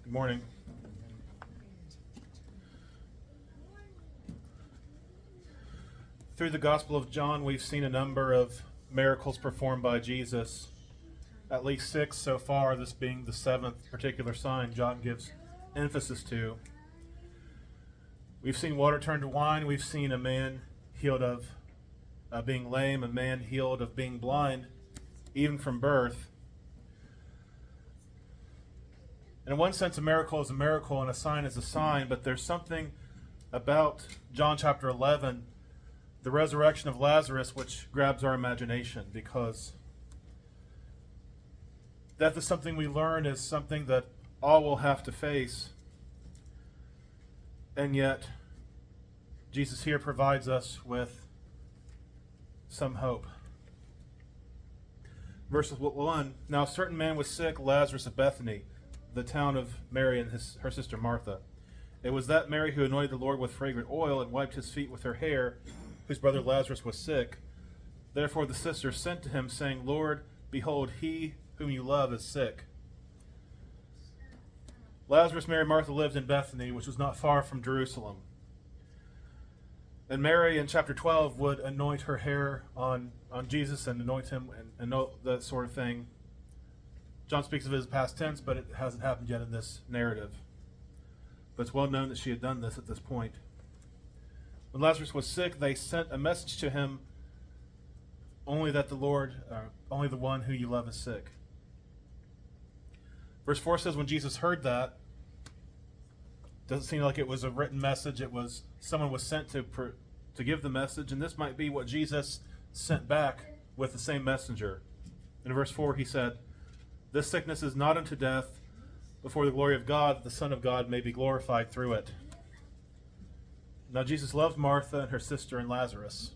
Good morning. Through the Gospel of John, we've seen a number of miracles performed by Jesus. At least 6 so far, this being the 7th particular sign John gives emphasis to. We've seen water turned to wine. We've seen a man healed of being lame, a man healed of being blind, even from birth. And in one sense, a miracle is a miracle and a sign is a sign, but there's something about John chapter 11, the resurrection of Lazarus, which grabs our imagination, because death is something we learn is something that all will have to face. And yet, Jesus here provides us with some hope. Verse 1, Now a certain man was sick, Lazarus of Bethany, the town of Mary and her sister Martha. It was that Mary who anointed the Lord with fragrant oil and wiped his feet with her hair, whose brother Lazarus was sick. Therefore the sisters sent to him, saying, Lord, behold, he whom you love is sick. Lazarus, Mary, and Martha lived in Bethany, which was not far from Jerusalem. And Mary, in chapter 12, would anoint her hair on Jesus and anoint him and that sort of thing. John speaks of it as past tense, but it hasn't happened yet in this narrative. But it's well known that she had done this at this point. When Lazarus was sick, they sent a message to him, only the one who you love is sick. Verse 4 says, when Jesus heard that, doesn't seem like it was a written message. It was someone was sent to give the message, and this might be what Jesus sent back with the same messenger. In verse 4 he said, This sickness is not unto death, but for the glory of God, that the Son of God may be glorified through it. Now Jesus loved Martha and her sister and Lazarus.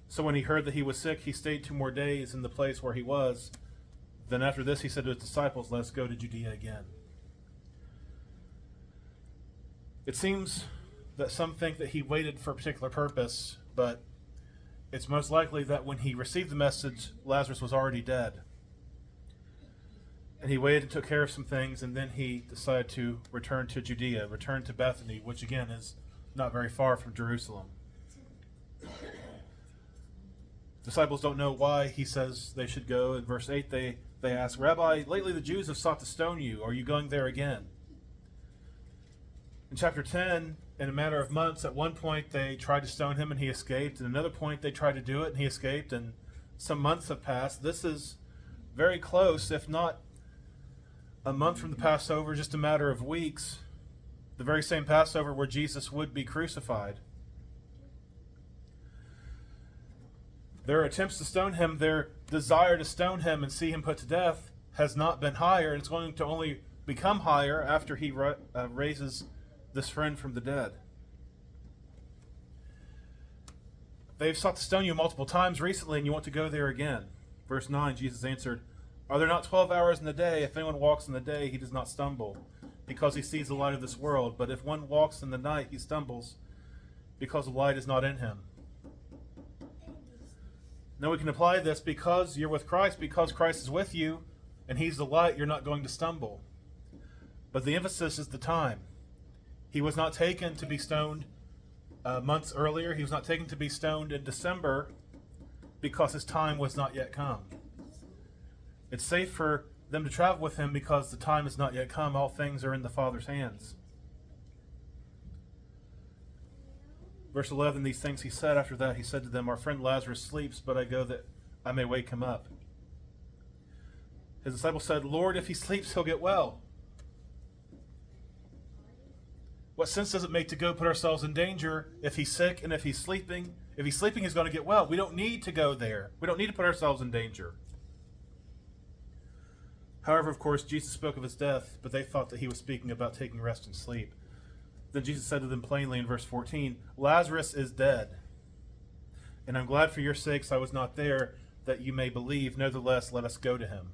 So when he heard that he was sick, he stayed 2 more days in the place where he was. Then after this he said to his disciples, Let us go to Judea again. It seems that some think that he waited for a particular purpose, but it's most likely that when he received the message, Lazarus was already dead. And he waited and took care of some things, and then he decided to return to Judea, return to Bethany, which again is not very far from Jerusalem. Disciples don't know why he says they should go. In verse 8 they ask, Rabbi, lately the Jews have sought to stone you. Are you going there again? In chapter 10, in a matter of months, at one point they tried to stone him and he escaped. At another point they tried to do it and he escaped. And some months have passed. This is very close, if not a month from the Passover, just a matter of weeks. The very same Passover where Jesus would be crucified. Their attempts to stone him, their desire to stone him and see him put to death has not been higher, and it's going to only become higher after he raises this friend from the dead. They've sought to stone you multiple times recently, and you want to go there again. Verse 9, Jesus answered, Are there not 12 hours in the day? If anyone walks in the day, he does not stumble, because he sees the light of this world. But if one walks in the night, he stumbles, because the light is not in him. Now we can apply this because you're with Christ, because Christ is with you, and he's the light, you're not going to stumble. But the emphasis is the time. He was not taken to be stoned months earlier. He was not taken to be stoned in December because his time was not yet come. It's safe for them to travel with him because the time has not yet come. All things are in the Father's hands. Verse 11, these things he said. After that he said to them, Our friend Lazarus sleeps, but I go that I may wake him up. His disciples said, Lord, if he sleeps, he'll get well. What sense does it make to go put ourselves in danger if he's sick and if he's sleeping? If he's sleeping, he's going to get well. We don't need to go there. We don't need to put ourselves in danger. However, of course, Jesus spoke of his death, but they thought that he was speaking about taking rest and sleep. Then Jesus said to them plainly in verse 14, Lazarus is dead, and I'm glad for your sakes I was not there, that you may believe. Nevertheless, let us go to him.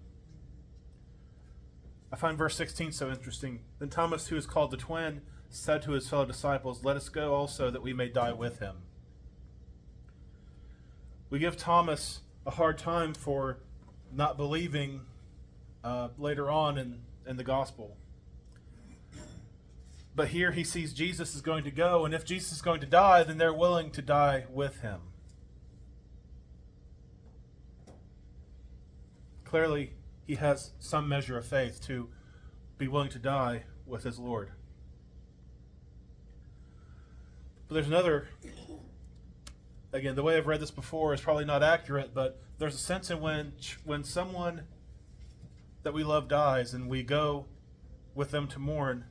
I find verse 16 so interesting. Then Thomas, who is called the twin, said to his fellow disciples, Let us go also, that we may die with him. We give Thomas a hard time for not believing later on in the gospel. But here he sees Jesus is going to go, and if Jesus is going to die, then they're willing to die with him. Clearly, he has some measure of faith to be willing to die with his Lord. But there's another, again, the way I've read this before is probably not accurate, but there's a sense in when someone that we love dies and we go with them to mourn,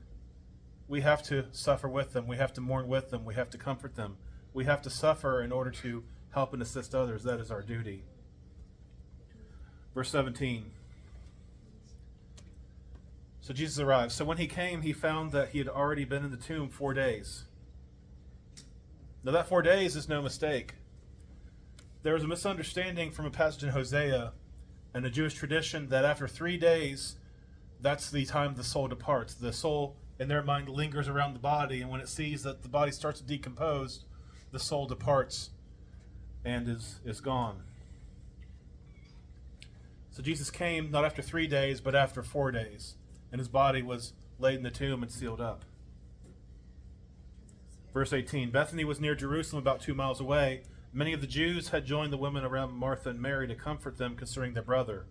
we have to suffer with them. We have to mourn with them. We have to comfort them. We have to suffer in order to help and assist others. That is our duty. Verse 17. So Jesus arrived. So when he came, he found that he had already been in the tomb 4 days. Now that 4 days is no mistake. There was a misunderstanding from a passage in Hosea and a Jewish tradition that after 3 days, that's the time the soul departs. The soul, in their mind, lingers around the body, and when it sees that the body starts to decompose, the soul departs and is gone. So Jesus came not after 3 days, but after 4 days, and his body was laid in the tomb and sealed up. Verse 18, Bethany was near Jerusalem, about 2 miles away. Many of the Jews had joined the women around Martha and Mary to comfort them concerning their brother.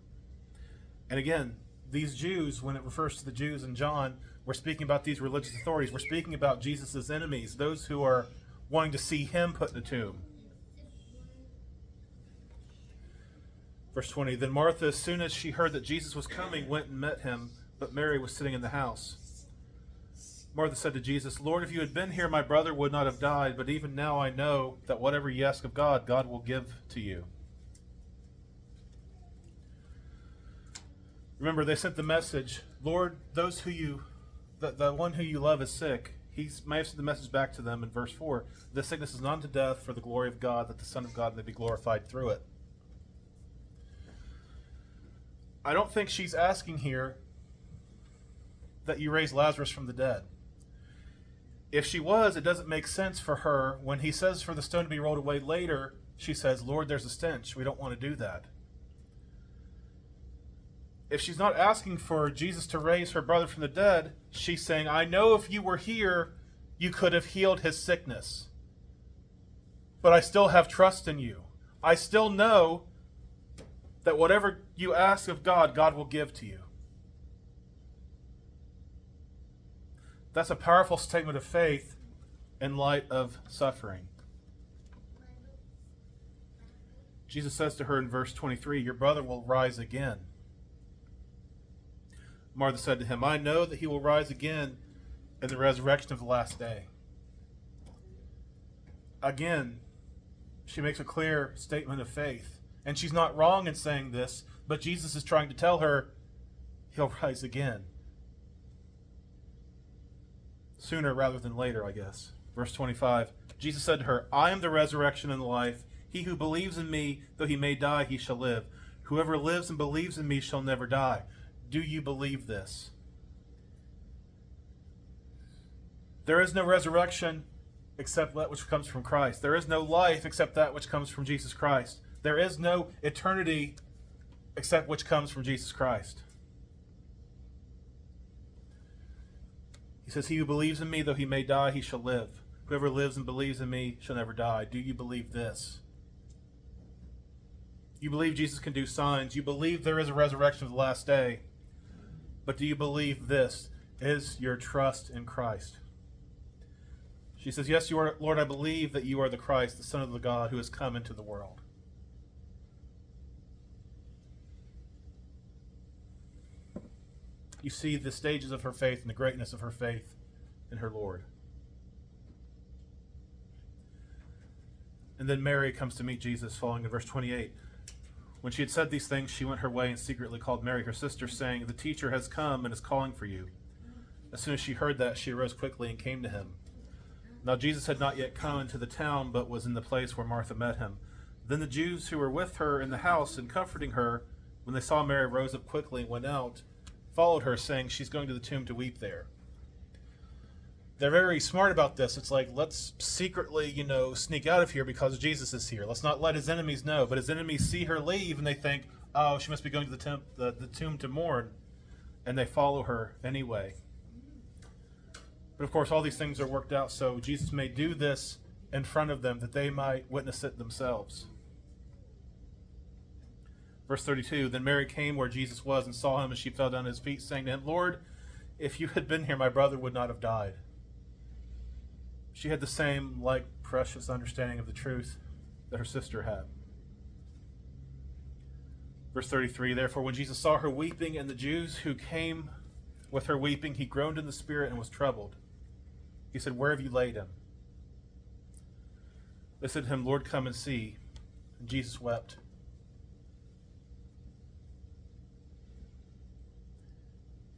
And again, these Jews, when it refers to the Jews in John, we're speaking about these religious authorities. We're speaking about Jesus' enemies, those who are wanting to see him put in the tomb. Verse 20, Then Martha, as soon as she heard that Jesus was coming, went and met him, but Mary was sitting in the house. Martha said to Jesus, Lord, if you had been here, my brother would not have died, but even now I know that whatever you ask of God, God will give to you. Remember, they sent the message, Lord, those who you, the one who you love is sick. He may have sent the message back to them in verse 4. This sickness is not unto death, for the glory of God, that the Son of God may be glorified through it. I don't think she's asking here that you raise Lazarus from the dead. If she was, it doesn't make sense for her. When he says for the stone to be rolled away later, she says, Lord, there's a stench. We don't want to do that. If she's not asking for Jesus to raise her brother from the dead, she's saying, I know if you were here, you could have healed his sickness. But I still have trust in you. I still know that whatever you ask of God, God will give to you. That's a powerful statement of faith in light of suffering. Jesus says to her in verse 23, Your brother will rise again. Martha said to him, I know that he will rise again in the resurrection of the last day. Again, she makes a clear statement of faith. And she's not wrong in saying this, but Jesus is trying to tell her he'll rise again. Sooner rather than later, I guess. Verse 25, Jesus said to her, I am the resurrection and the life. He who believes in me, though he may die, he shall live. Whoever lives and believes in me shall never die. Do you believe this? There is no resurrection except that which comes from Christ. There is no life except that which comes from Jesus Christ. There is no eternity except which comes from Jesus Christ. He says, He who believes in me, though he may die, he shall live. Whoever lives and believes in me shall never die. Do you believe this? You believe Jesus can do signs. You believe there is a resurrection of the last day. But do you believe this is your trust in Christ? She says, Yes, you are, Lord, I believe that you are the Christ, the Son of the God, who has come into the world. You see the stages of her faith and the greatness of her faith in her Lord. And then Mary comes to meet Jesus, following in verse 28. When she had said these things, she went her way and secretly called Mary, her sister, saying, The teacher has come and is calling for you. As soon as she heard that, she arose quickly and came to him. Now Jesus had not yet come into the town, but was in the place where Martha met him. Then the Jews who were with her in the house and comforting her, when they saw Mary, rose up quickly and went out, followed her, saying, She's going to the tomb to weep there. They're very smart about this. It's like, let's secretly, sneak out of here because Jesus is here. Let's not let his enemies know. But his enemies see her leave and they think, oh, she must be going to the tomb to mourn, and they follow her anyway. But of course, all these things are worked out so Jesus may do this in front of them, that they might witness it themselves. Verse 32, then Mary came where Jesus was and saw him, and she fell down at his feet, saying to him, Lord, if you had been here, my brother would not have died. She had the same, precious understanding of the truth that her sister had. Verse 33, therefore when Jesus saw her weeping, and the Jews who came with her weeping, he groaned in the spirit and was troubled. He said, where have you laid him? They said to him, Lord, come and see. And Jesus wept.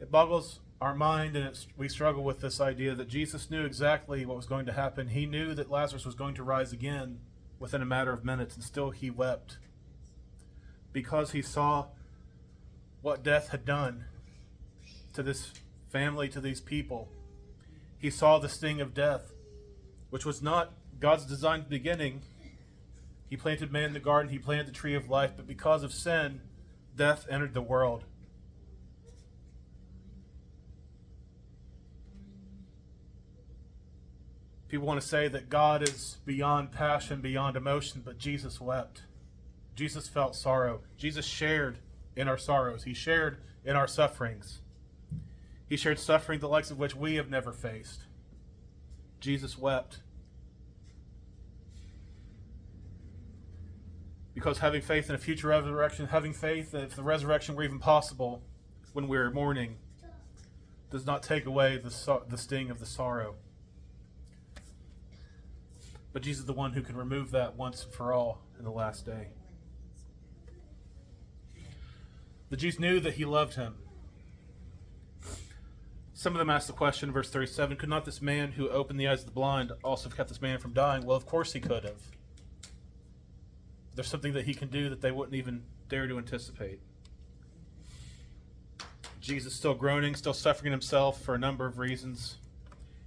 It boggles our mind, and we struggle with this idea that Jesus knew exactly what was going to happen. He knew that Lazarus was going to rise again within a matter of minutes, and still he wept, because he saw what death had done to this family, to these people. He saw the sting of death, which was not God's design at the beginning. He planted man in the garden, he planted the tree of life, but because of sin, death entered the world. People want to say that God is beyond passion, beyond emotion, but Jesus wept. Jesus felt sorrow. Jesus shared in our sorrows. He shared in our sufferings. He shared suffering the likes of which we have never faced. Jesus wept. Because having faith in a future resurrection, having faith that if the resurrection were even possible when we're mourning, does not take away the sting of the sorrow. But Jesus is the one who can remove that once and for all in the last day. The Jews knew that he loved him. Some of them asked the question in verse 37, could not this man who opened the eyes of the blind also have kept this man from dying? Well, of course he could have. There's something that he can do that they wouldn't even dare to anticipate. Jesus still groaning, still suffering himself for a number of reasons.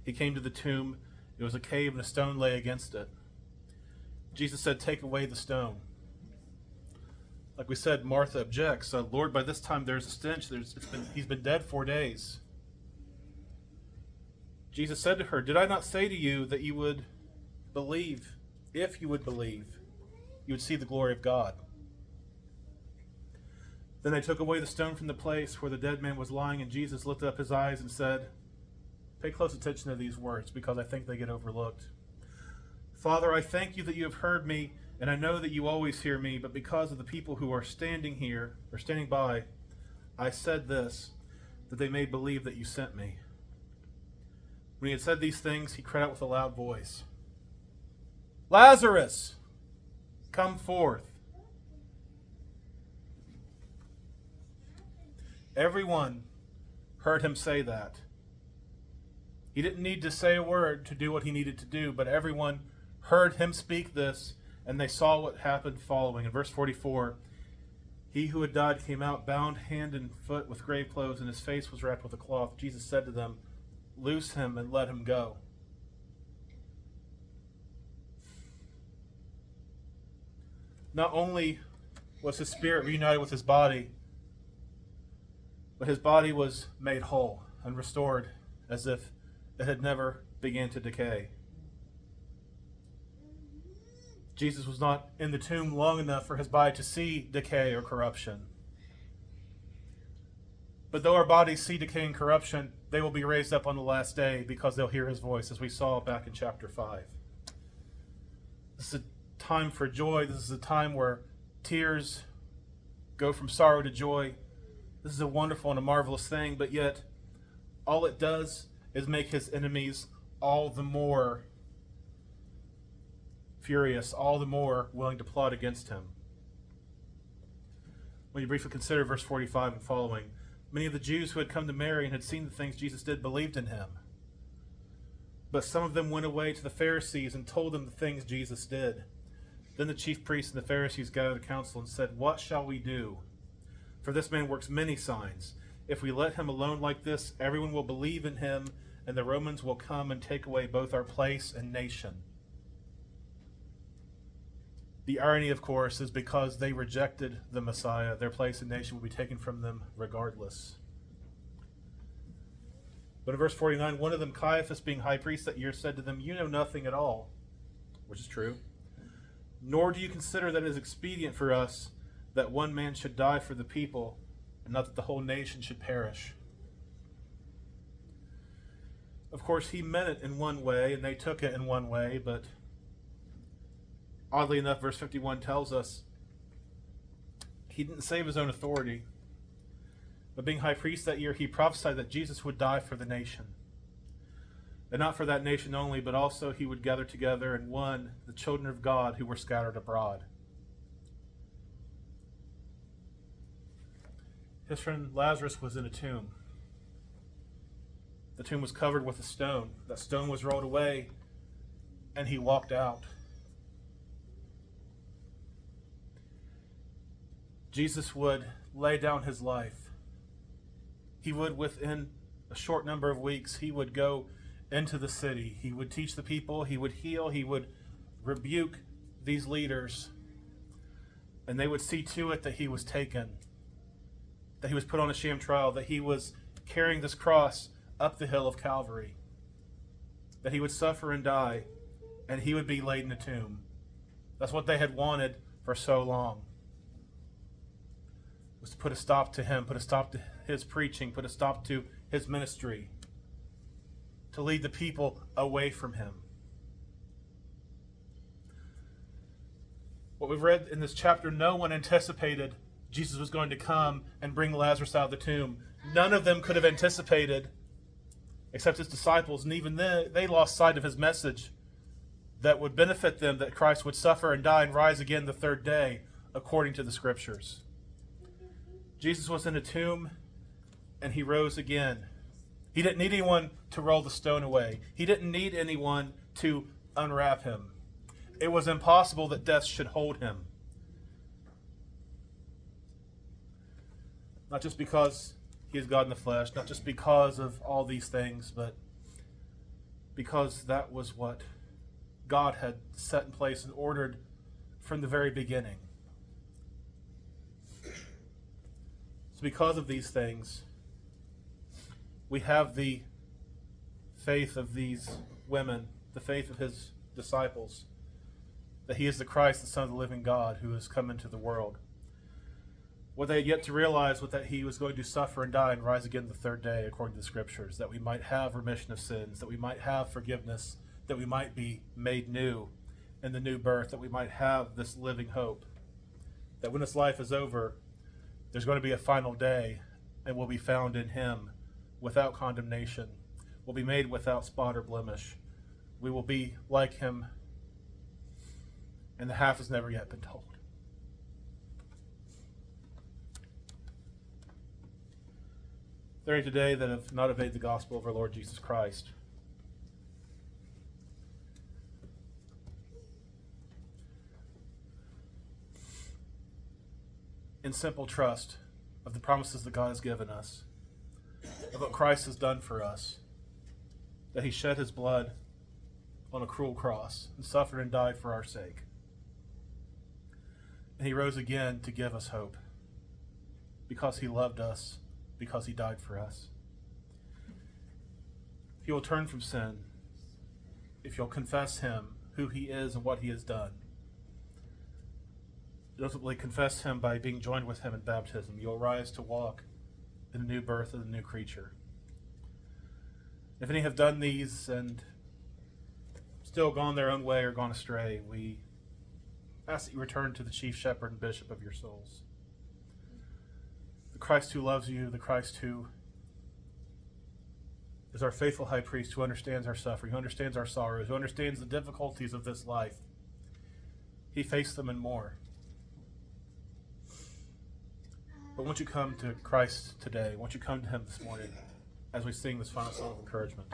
He came to the tomb. It was a cave and a stone lay against it. Jesus said, take away the stone. Like we said, Martha objects. Lord, by this time there's a stench. He's been dead 4 days. Jesus said to her, did I not say to you that you would believe? If you would believe, you would see the glory of God. Then they took away the stone from the place where the dead man was lying, and Jesus lifted up his eyes and said, pay close attention to these words, because I think they get overlooked. Father, I thank you that you have heard me, and I know that you always hear me, but because of the people who are standing here, or standing by, I said this, that they may believe that you sent me. When he had said these things, he cried out with a loud voice, Lazarus, come forth. Everyone heard him say that. He didn't need to say a word to do what he needed to do, but everyone heard him speak this, and they saw what happened following. In verse 44, he who had died came out, bound hand and foot with grave clothes, and his face was wrapped with a cloth. Jesus said to them, loose him and let him go. Not only was his spirit reunited with his body, but his body was made whole and restored as if it had never began to decay. Jesus was not in the tomb long enough for his body to see decay or corruption. But though our bodies see decay and corruption, they will be raised up on the last day because they'll hear his voice, as we saw back in chapter 5. This is a time for joy. This is a time where tears go from sorrow to joy. This is a wonderful and a marvelous thing, but yet all it does is make his enemies all the more furious, all the more willing to plot against him. When you briefly consider verse 45 and following, many of the Jews who had come to Mary and had seen the things Jesus did believed in him. But some of them went away to the Pharisees and told them the things Jesus did. Then the chief priests and the Pharisees gathered a council and said, what shall we do? For this man works many signs. If we let him alone like this, everyone will believe in him, and the Romans will come and take away both our place and nation. The irony, of course, is because they rejected the Messiah, their place in nation will be taken from them regardless. But in verse 49, one of them, Caiaphas, being high priest that year, said to them, "You know nothing at all," which is true, "nor do you consider that it is expedient for us that one man should die for the people, and not that the whole nation should perish." Of course, he meant it in one way, and they took it in one way, but oddly enough, verse 51 tells us he didn't save his own authority. But being high priest that year, he prophesied that Jesus would die for the nation. And not for that nation only, but also he would gather together in one the children of God who were scattered abroad. His friend Lazarus was in a tomb. The tomb was covered with a stone. That stone was rolled away, and he walked out. Jesus would lay down his life. He would, within a short number of weeks, he would go into the city. He would teach the people. He would heal. He would rebuke these leaders. And they would see to it that he was taken, that he was put on a sham trial, that he was carrying this cross up the hill of Calvary, that he would suffer and die, and he would be laid in a tomb. That's what they had wanted for so long, was to put a stop to him, put a stop to his preaching, put a stop to his ministry, to lead the people away from him. What we've read in this chapter, no one anticipated Jesus was going to come and bring Lazarus out of the tomb. None of them could have anticipated, except his disciples, and even they lost sight of his message that would benefit them, that Christ would suffer and die and rise again the third day, according to the Scriptures. Jesus was in a tomb, and he rose again. He didn't need anyone to roll the stone away. He didn't need anyone to unwrap him. It was impossible that death should hold him. Not just because he is God in the flesh, not just because of all these things, but because that was what God had set in place and ordered from the very beginning. So because of these things, we have the faith of these women, the faith of his disciples, that he is the Christ, the Son of the living God, who has come into the world. What they had yet to realize was that he was going to suffer and die and rise again the third day, according to the Scriptures, that we might have remission of sins, that we might have forgiveness, that we might be made new in the new birth, that we might have this living hope, that when this life is over, there's going to be a final day, and we'll be found in him without condemnation. We'll be made without spot or blemish. We will be like him, and the half has never yet been told. There are today that have not obeyed the gospel of our Lord Jesus Christ. In simple trust of the promises that God has given us, of what Christ has done for us, that he shed his blood on a cruel cross and suffered and died for our sake. And he rose again to give us hope, because he loved us, because he died for us. If you will turn from sin, if you'll confess him, who he is and what he has done, ultimately confess him by being joined with him in baptism, you'll rise to walk in the new birth of the new creature. If any have done these and still gone their own way or gone astray, we ask that you return to the chief shepherd and bishop of your souls, the Christ who loves you, the Christ who is our faithful high priest, who understands our suffering, who understands our sorrows, who understands the difficulties of this life. He faced them and more. But won't you come to Christ today? Won't you come to him this morning as we sing this final song of encouragement?